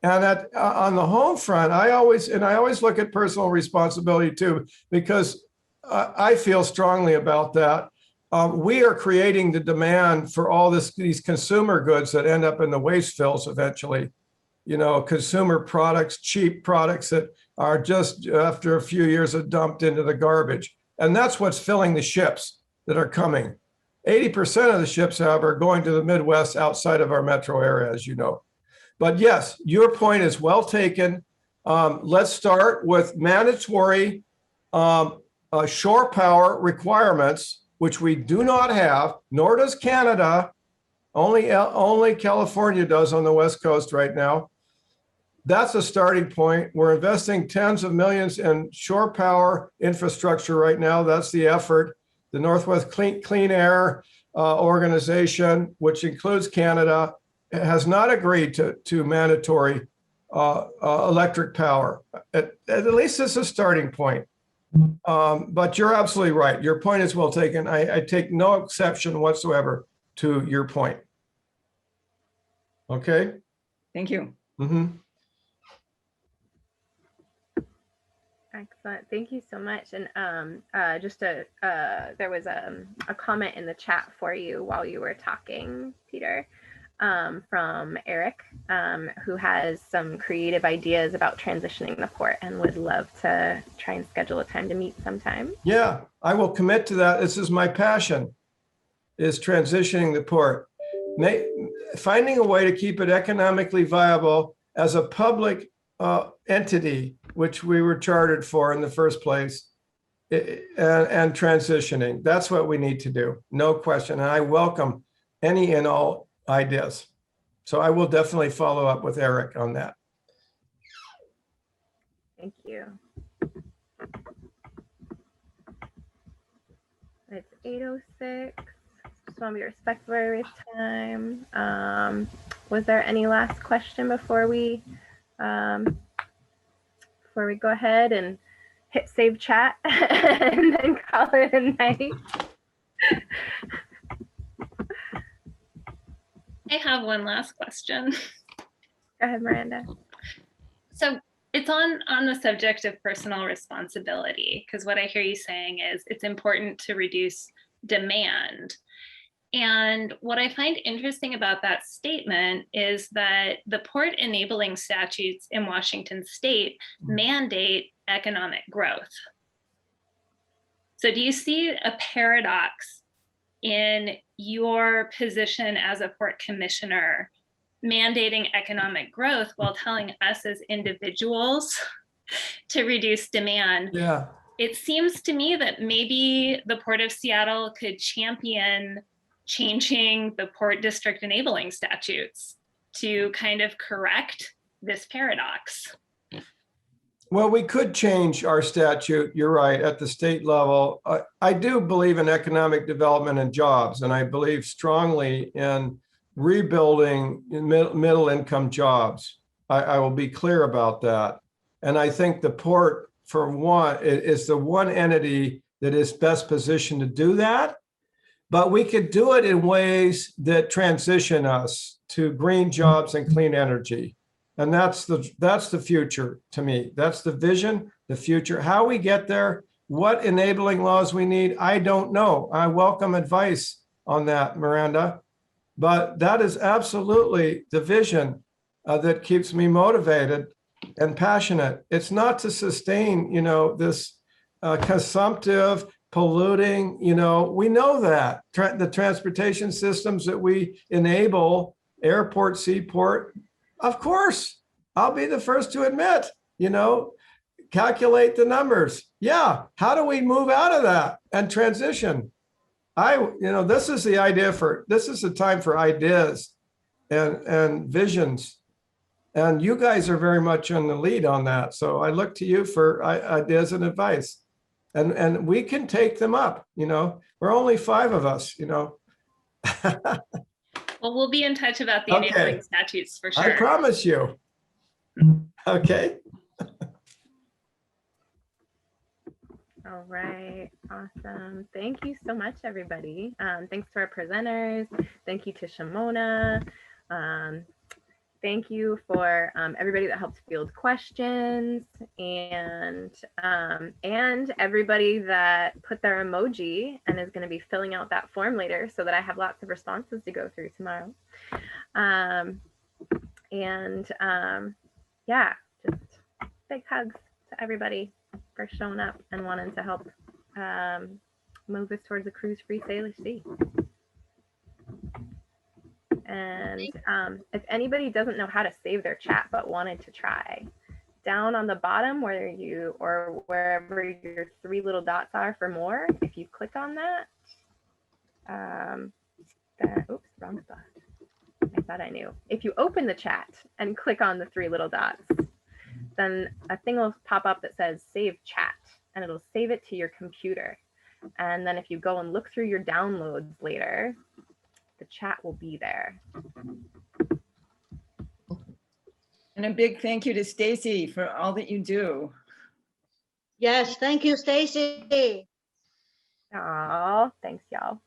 And that on the home front, I always look at personal responsibility too, because I feel strongly about that. We are creating the demand for all these consumer goods that end up in the waste fills eventually. You know, consumer products, cheap products that are just after a few years are dumped into the garbage. And that's what's filling the ships that are coming. 80% of the ships, however, are going to the Midwest outside of our metro area, as you know. But yes, your point is well taken. Let's start with mandatory shore power requirements, which we do not have, nor does Canada. Only California does on the West Coast right now. That's a starting point. We're investing tens of millions in shore power infrastructure right now. That's the effort. The Northwest Clean Air Organization, which includes Canada, has not agreed to mandatory electric power. At least it's a starting point. But you're absolutely right. Your point is well taken. I take no exception whatsoever to your point. Okay.
Thank you.
Mm-hmm.
Excellent. Thank you so much. And there was a comment in the chat for you while you were talking, Peter, from Eric, who has some creative ideas about transitioning the port and would love to try and schedule a time to meet sometime.
Yeah, I will commit to that. This is my passion, is transitioning the port. Finding a way to keep it economically viable as a public entity, which we were chartered for in the first place, and transitioning. That's what we need to do, no question. And I welcome any and all ideas. So I will definitely follow up with Eric on that.
Thank you. It's 8:06. Just want to be respectful of everybody's time. Was there any last question before we go ahead and hit save chat and then call it a night?
I have one last question.
Go ahead, Miranda.
So it's on the subject of personal responsibility, because what I hear you saying is it's important to reduce demand. And what I find interesting about that statement is that the port enabling statutes in Washington state mandate economic growth. So do you see a paradox in your position as a port commissioner mandating economic growth while telling us as individuals to reduce demand?
Yeah.
It seems to me that maybe the Port of Seattle could champion changing the port district enabling statutes to kind of correct this paradox.
Well, we could change our statute, you're right, at the state level. I do believe in economic development and jobs, and I believe strongly in rebuilding middle income jobs. I will be clear about that. And I think the port, for one, is the one entity that is best positioned to do that. But we could do it in ways that transition us to green jobs and clean energy. And that's the future to me. That's the vision, the future. How we get there, what enabling laws we need, I don't know. I welcome advice on that, Miranda. But that is absolutely the vision that keeps me motivated and passionate. It's not to sustain, this consumptive, polluting, we know that. The transportation systems that we enable, airport, seaport, of course, I'll be the first to admit, calculate the numbers. Yeah, how do we move out of that and transition? This is the time for ideas and visions. And you guys are very much on the lead on that. So I look to you for ideas and advice. And we can take them up, we're only 5 of us,
Well, we'll be in touch about the
Okay.
enabling statutes for
I
sure.
promise you. Okay.
All right, awesome. Thank you so much, everybody. Thanks to our presenters. Thank you to Shimona. Thank you for everybody that helped field questions, and everybody that put their emoji and is going to be filling out that form later, so that I have lots of responses to go through tomorrow. Yeah, just big hugs to everybody for showing up and wanting to help move us towards a cruise-free sailor sea. And if anybody doesn't know how to save their chat but wanted to try, down on the bottom where you, or wherever your 3 little dots are for more, if you click on that, then, oops, wrong spot. I thought I knew. If you open the chat and click on the 3 little dots, then a thing will pop up that says save chat, and it'll save it to your computer. And then if you go and look through your downloads later, the chat will be there.
And a big thank you to Stacy for all that you do.
Yes, thank you, Stacy.
Oh, thanks, y'all.